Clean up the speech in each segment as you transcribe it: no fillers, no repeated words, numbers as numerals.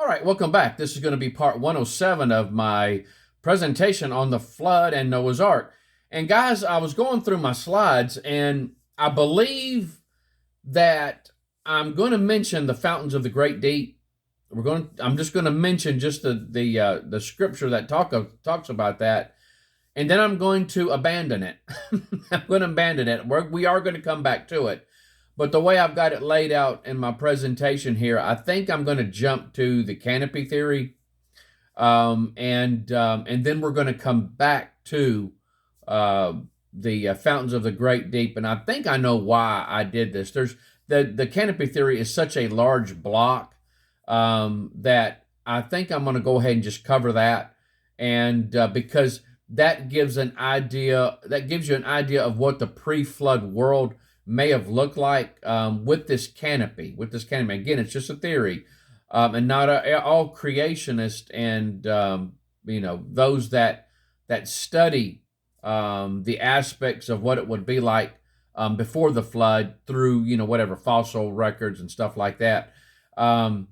All right, welcome back. This is going to be part 107 of my presentation on the flood and Noah's Ark. And guys, I was going through my slides, and I believe that I'm going to mention the fountains of the great deep. I'm just going to mention just the scripture that talks about that, and then I'm going to abandon it. I'm going to abandon it. We are going to come back to it. But the way I've got it laid out in my presentation here, I think I'm going to jump to the canopy theory, and then we're going to come back to the fountains of the great deep. And I think I know why I did this. There's the canopy theory is such a large block that I think I'm going to go ahead and just cover that, and because that gives an idea, that gives you an idea of what the pre-flood world may have looked like with this canopy. Again, it's just a theory, and not all creationists and those that study the aspects of what it would be like before the flood through whatever fossil records and stuff like that. The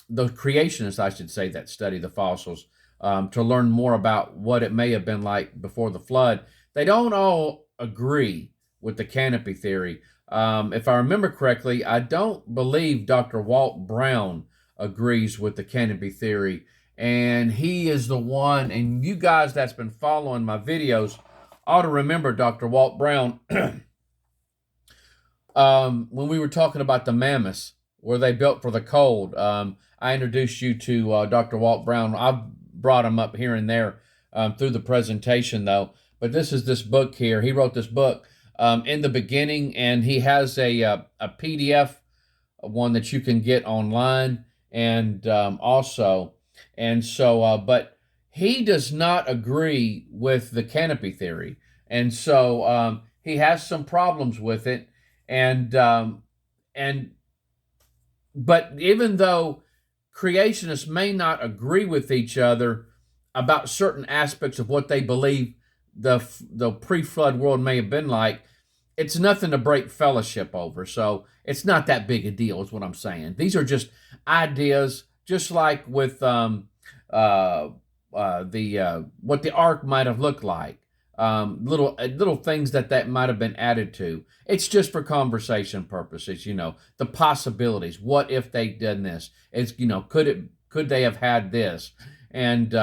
creationists, I should say, that study the fossils to learn more about what it may have been like before the flood. They don't all agree with the canopy theory. If I remember correctly, I don't believe Dr. Walt Brown agrees with the canopy theory. And he is the one, and you guys that's been following my videos ought to remember Dr. Walt Brown when we were talking about the mammoths, where they built for the cold. I introduced you to Dr. Walt Brown. I've brought him up here and there through the presentation, though. But this is this book here. He wrote this book in the beginning, and he has a PDF, one that you can get online, and also, and so, but he does not agree with the canopy theory, and so he has some problems with it, and but even though creationists may not agree with each other about certain aspects of what they believe the pre-flood world may have been like, it's nothing to break fellowship over. So it's not that big a deal, is what I'm saying. These are just ideas, just like with what the ark might have looked like. Little things that might have been added to. It's just for conversation purposes, the possibilities. What if they done this? It's could they have had this? And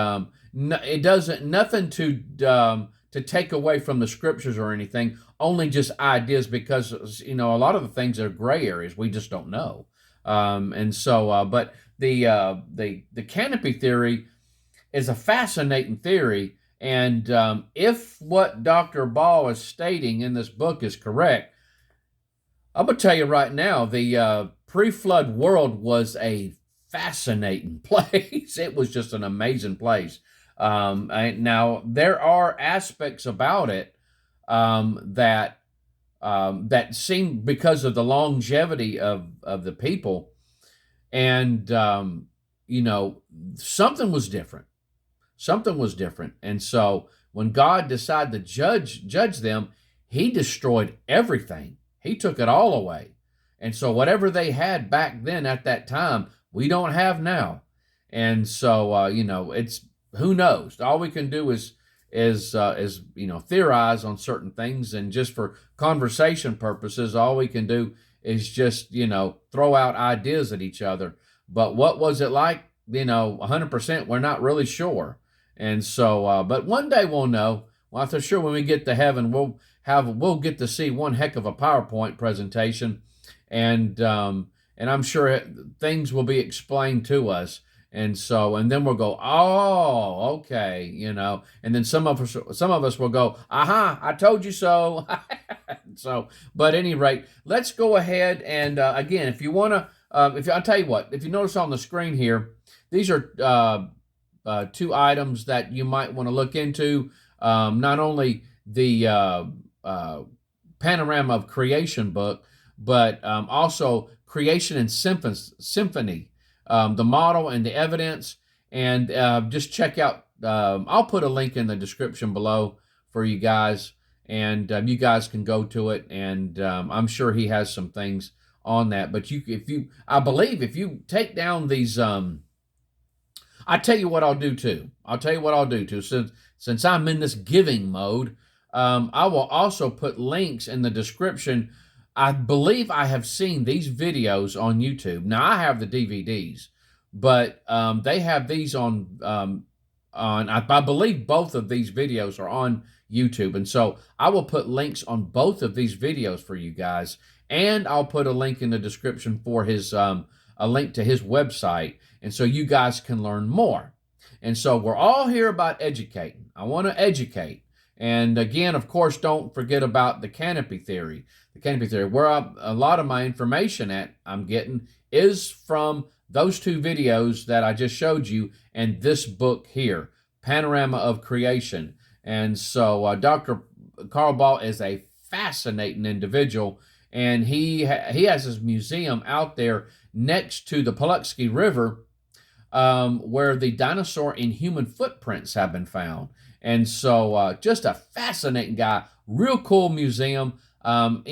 it doesn't nothing to take away from the scriptures or anything. Only just ideas, because a lot of the things are gray areas. We just don't know. And so, but the canopy theory is a fascinating theory. And if what Dr. Baugh is stating in this book is correct, I'm going to tell you right now, the pre-flood world was a fascinating place. It was just an amazing place. Now, there are aspects about it that seem, because of the longevity of the people, and something was different. Something was different. And so when God decided to judge them, he destroyed everything. He took it all away. And so whatever they had back then at that time, we don't have now. And so, it's, who knows? All we can do is theorize on certain things. And just for conversation purposes, all we can do is just, throw out ideas at each other. But what was it like? 100%, we're not really sure. And so, but one day we'll know. Well, for sure, when we get to heaven, we'll get to see one heck of a PowerPoint presentation, and I'm sure things will be explained to us. And so, and then we'll go, oh, okay, and then some of us will go, aha, I told you so. So, but at any rate, let's go ahead and again, if you want to, I'll tell you what, if you notice on the screen here, these are two items that you might want to look into. Not only the Panorama of Creation book, but also Creation and Symphony, the model and the evidence. And just check out, I'll put a link in the description below for you guys, and you guys can go to it. And I'm sure he has some things on that. But I believe if you take down these I tell you what I'll do too. I'll tell you what I'll do too. Since I'm in this giving mode, I will also put links in the description. I believe I have seen these videos on YouTube. Now I have the DVDs, but they have these on. I believe both of these videos are on YouTube, and so I will put links on both of these videos for you guys, and I'll put a link in the description for his a link to his website, and so you guys can learn more. And so we're all here about educating. I want to educate. And again, of course, don't forget about the canopy theory. The canopy theory, where a lot of my information I'm getting is from those two videos that I just showed you and this book here, Panorama of Creation. And so Dr. Carl Baugh is a fascinating individual, and he has his museum out there next to the Paluxy River, where the dinosaur and human footprints have been found. And so just a fascinating guy, real cool museum. I'm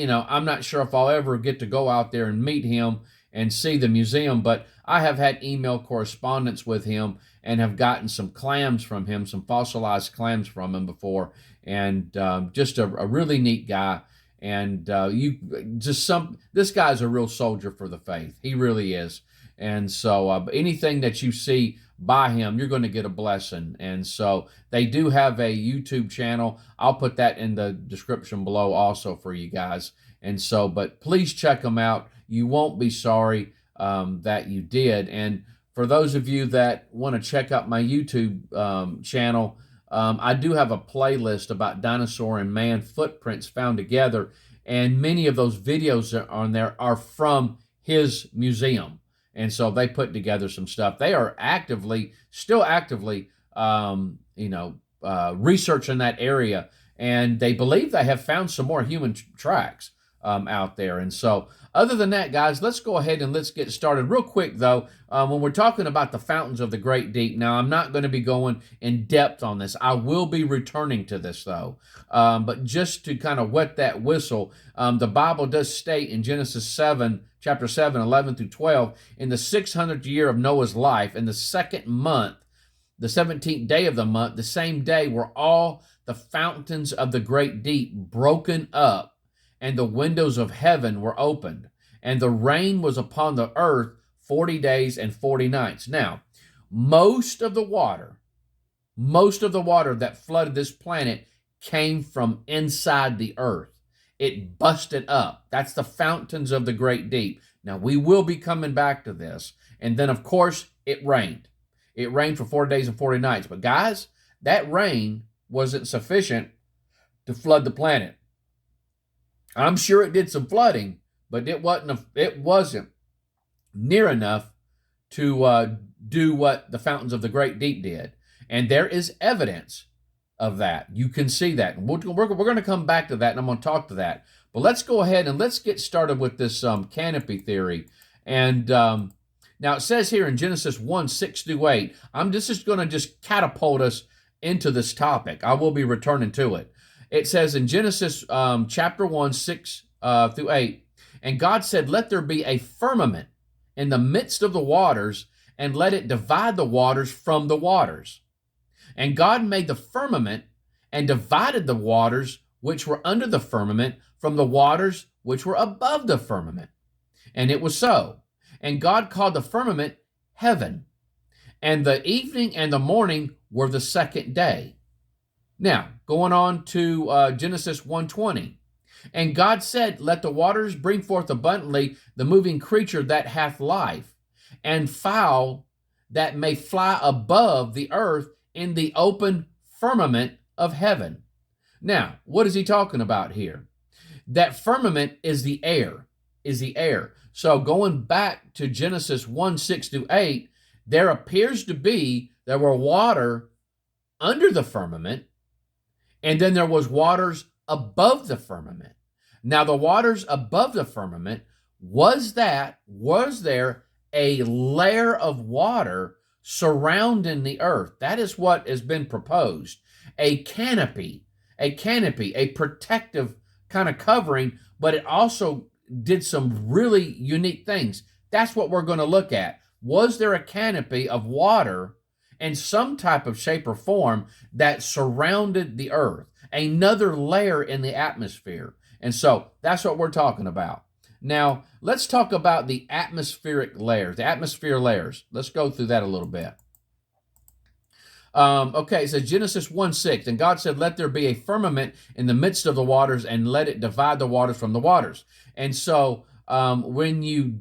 not sure if I'll ever get to go out there and meet him and see the museum, but I have had email correspondence with him and have gotten some clams from him, some fossilized clams from him before, and just a really neat guy. And this guy's a real soldier for the faith. He really is. And so anything that you see by him, you're going to get a blessing. And so they do have a YouTube channel. I'll put that in the description below also for you guys. And so, but please check them out. You won't be sorry that you did. And for those of you that want to check out my YouTube channel, I do have a playlist about dinosaur and man footprints found together. And many of those videos that are on there are from his museum. And so they put together some stuff. They are still actively, researching that area. And they believe they have found some more human tracks out there. And so other than that, guys, let's go ahead and let's get started. Real quick, though, when we're talking about the fountains of the great deep, now I'm not going to be going in depth on this. I will be returning to this, though. But just to kind of wet that whistle, the Bible does state in Genesis 7, chapter 7, 11 through 12, in the 600th year of Noah's life, in the second month, the 17th day of the month, the same day were all the fountains of the great deep broken up, and the windows of heaven were opened, and the rain was upon the earth 40 days and 40 nights. Now, most of the water that flooded this planet came from inside the earth. It busted up. That's the fountains of the great deep. Now, we will be coming back to this. And then, of course, it rained. It rained for 40 days and 40 nights. But guys, that rain wasn't sufficient to flood the planet. I'm sure it did some flooding, but it wasn't near enough to do what the fountains of the great deep did. And there is evidence of that. You can see that. And we're going to come back to that, and I'm going to talk to that. But let's go ahead and let's get started with this canopy theory. And now it says here in Genesis 1, 6 through 8, this is going to just catapult us into this topic. I will be returning to it. It says in Genesis chapter 1, 6 through 8, and God said, let there be a firmament in the midst of the waters, and let it divide the waters from the waters. And God made the firmament and divided the waters which were under the firmament from the waters which were above the firmament. And it was so. And God called the firmament heaven. And the evening and the morning were the second day. Now, going on to Genesis 1:20. And God said, let the waters bring forth abundantly the moving creature that hath life, and fowl that may fly above the earth in the open firmament of heaven. Now, what is he talking about here? That firmament is the air, So going back to Genesis 1, 6 through 8, there appears to be, there were water under the firmament, and then there was waters above the firmament. Now, the waters above the firmament, was there a layer of water surrounding the earth? That is what has been proposed. A canopy, a protective kind of covering, but it also did some really unique things. That's what we're going to look at. Was there a canopy of water in some type of shape or form that surrounded the earth, another layer in the atmosphere. And so that's what we're talking about. Now, let's talk about the atmospheric layers, the atmosphere layers. Let's go through that a little bit. Okay, it says Genesis 1:6, and God said, let there be a firmament in the midst of the waters, and let it divide the waters from the waters. And so when you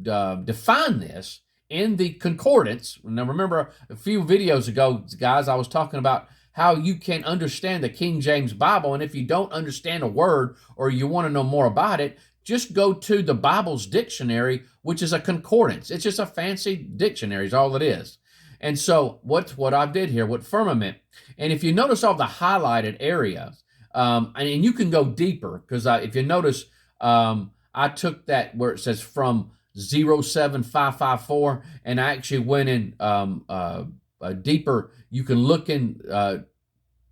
define this in the concordance, now remember a few videos ago, guys, I was talking about how you can understand the King James Bible, and if you don't understand a word or you want to know more about it, just go to the Bible's dictionary, which is a concordance. It's just a fancy dictionary is all it is. And so what I did here with firmament, and if you notice all the highlighted areas, and you can go deeper, because if you notice, I took that where it says from 07554, and I actually went in deeper. You can look in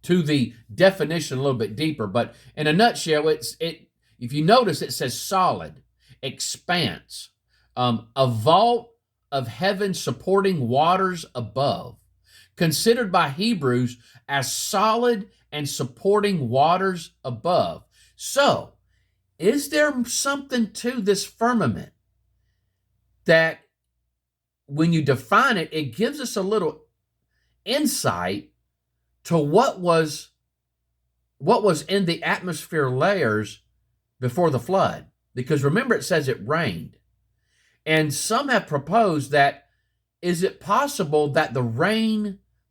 to the definition a little bit deeper, but in a nutshell, if you notice, it says solid, expanse, a vault of heaven supporting waters above, considered by Hebrews as solid and supporting waters above. So, is there something to this firmament that when you define it, it gives us a little insight to what was in the atmosphere layers before the flood? Because remember, it says it rained. And some have proposed that, is it possible that the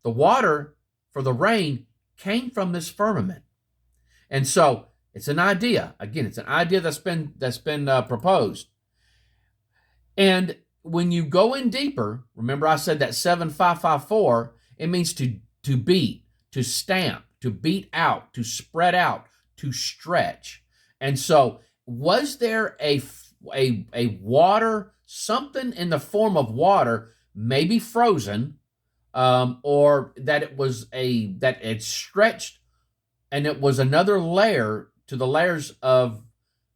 water for the rain came from this firmament? And so it's an idea. Again, it's an idea that's been proposed. And when you go in deeper, remember I said that 7554, it means to beat, to stamp, to beat out, to spread out, to stretch. And so was there a water, something in the form of water, maybe frozen, or that it stretched, and it was another layer to the layers of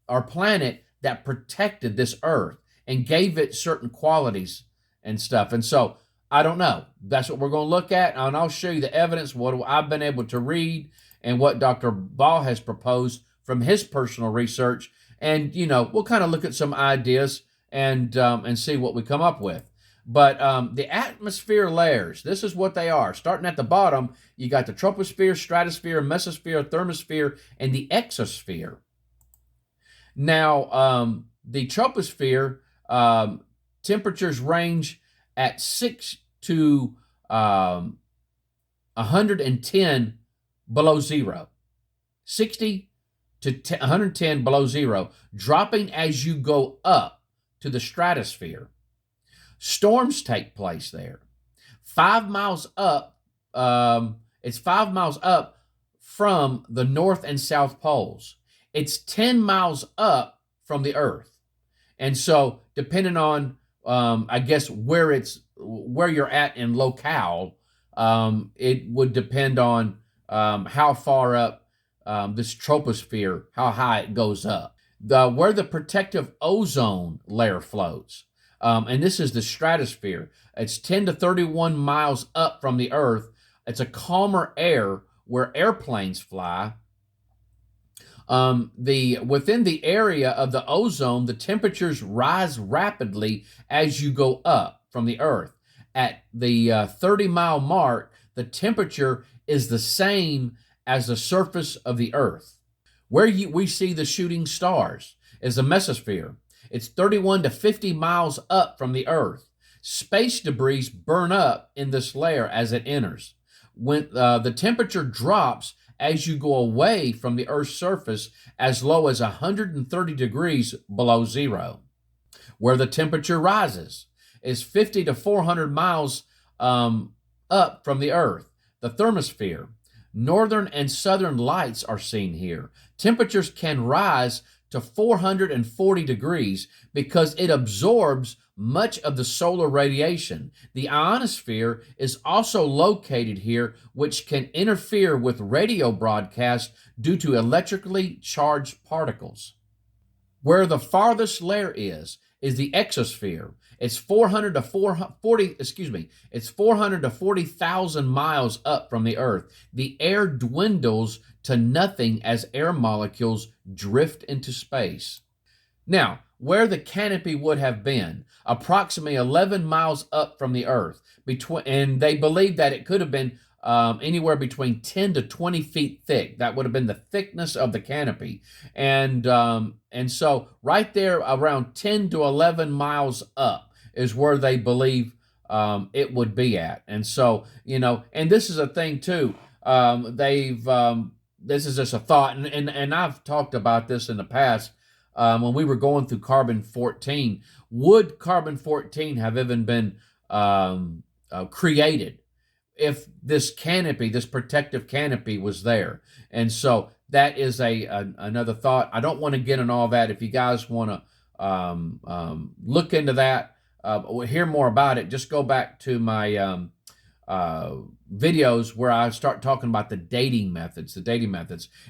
our planet that protected this earth and gave it certain qualities and stuff. And so I don't know. That's what we're going to look at, and I'll show you the evidence, what I've been able to read, and what Dr. Baugh has proposed from his personal research. And, we'll kind of look at some ideas and see what we come up with. But the atmosphere layers, this is what they are. Starting at the bottom, you got the troposphere, stratosphere, mesosphere, thermosphere, and the exosphere. Now, the troposphere, temperatures range at 6 to 110 below zero. 60 to 110 below zero, dropping as you go up to the stratosphere. Storms take place there. 5 miles up, it's 5 miles up from the North and South poles. It's 10 miles up from the Earth. And so, depending on, I guess, where you're at in locale, it would depend on how far up this troposphere, how high it goes up. Where the protective ozone layer floats, and this is the stratosphere. It's 10 to 31 miles up from the Earth. It's a calmer air where airplanes fly. Within the area of the ozone, the temperatures rise rapidly as you go up from the Earth. At the 30-mile mark, the temperature is the same as the surface of the Earth. Where we see the shooting stars is the mesosphere. It's 31 to 50 miles up from the Earth. Space debris burn up in this layer as it enters. When the temperature drops as you go away from the Earth's surface as low as 130 degrees below zero. Where the temperature rises is 50 to 400 miles up from the Earth. The thermosphere. Northern and southern lights are seen here. Temperatures can rise to 440 degrees because it absorbs much of the solar radiation. The ionosphere is also located here, which can interfere with radio broadcasts due to electrically charged particles. Where the farthest layer is is the exosphere. It's 400 to 440, excuse me, it's 400 to 40,000 miles up from the Earth. The air dwindles to nothing as air molecules drift into space. Now, where the canopy would have been, approximately 11 miles up from the Earth, and they believe that it could have been anywhere between 10 to 20 feet thick. That would have been the thickness of the canopy. And so right there around 10 to 11 miles up is where they believe it would be at. And so, and this is a thing too. This is just a thought, and I've talked about this in the past when we were going through carbon-14. Would carbon-14 have even been created if this canopy, this protective canopy, was there? And so that is another thought. I don't want to get in all that. If you guys want to look into that, hear more about it, just go back to my videos where I start talking about the dating methods.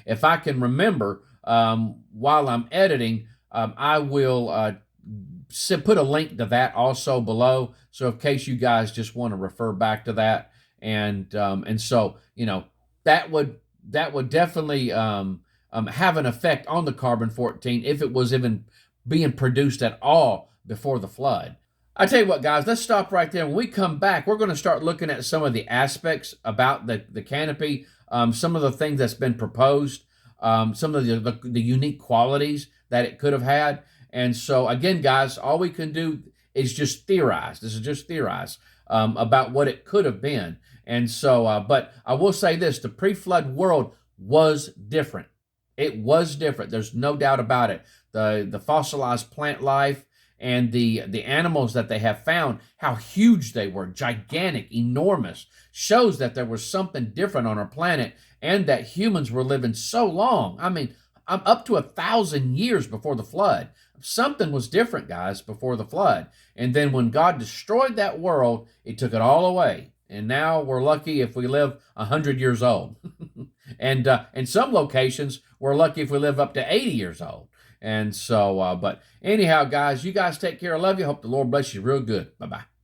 If I can remember while I'm editing, I will put a link to that also below. So in case you guys just want to refer back to that. And so, that would definitely have an effect on the carbon-14 if it was even being produced at all before the flood. I tell you what, guys, let's stop right there. When we come back, we're going to start looking at some of the aspects about the canopy, some of the things that's been proposed, some of the unique qualities that it could have had. And so, again, guys, all we can do is just theorize. This is just theorize about what it could have been. And so, but I will say this, the pre-flood world was different. It was different. There's no doubt about it. The fossilized plant life and the animals that they have found, how huge they were, gigantic, enormous, shows that there was something different on our planet and that humans were living so long. I mean, I'm up to 1,000 years before the flood. Something was different, guys, before the flood. And then when God destroyed that world, He took it all away. And now we're lucky if we live 100 years old. And in some locations, we're lucky if we live up to 80 years old. And so, but anyhow, guys, you guys take care. I love you. Hope the Lord bless you real good. Bye-bye.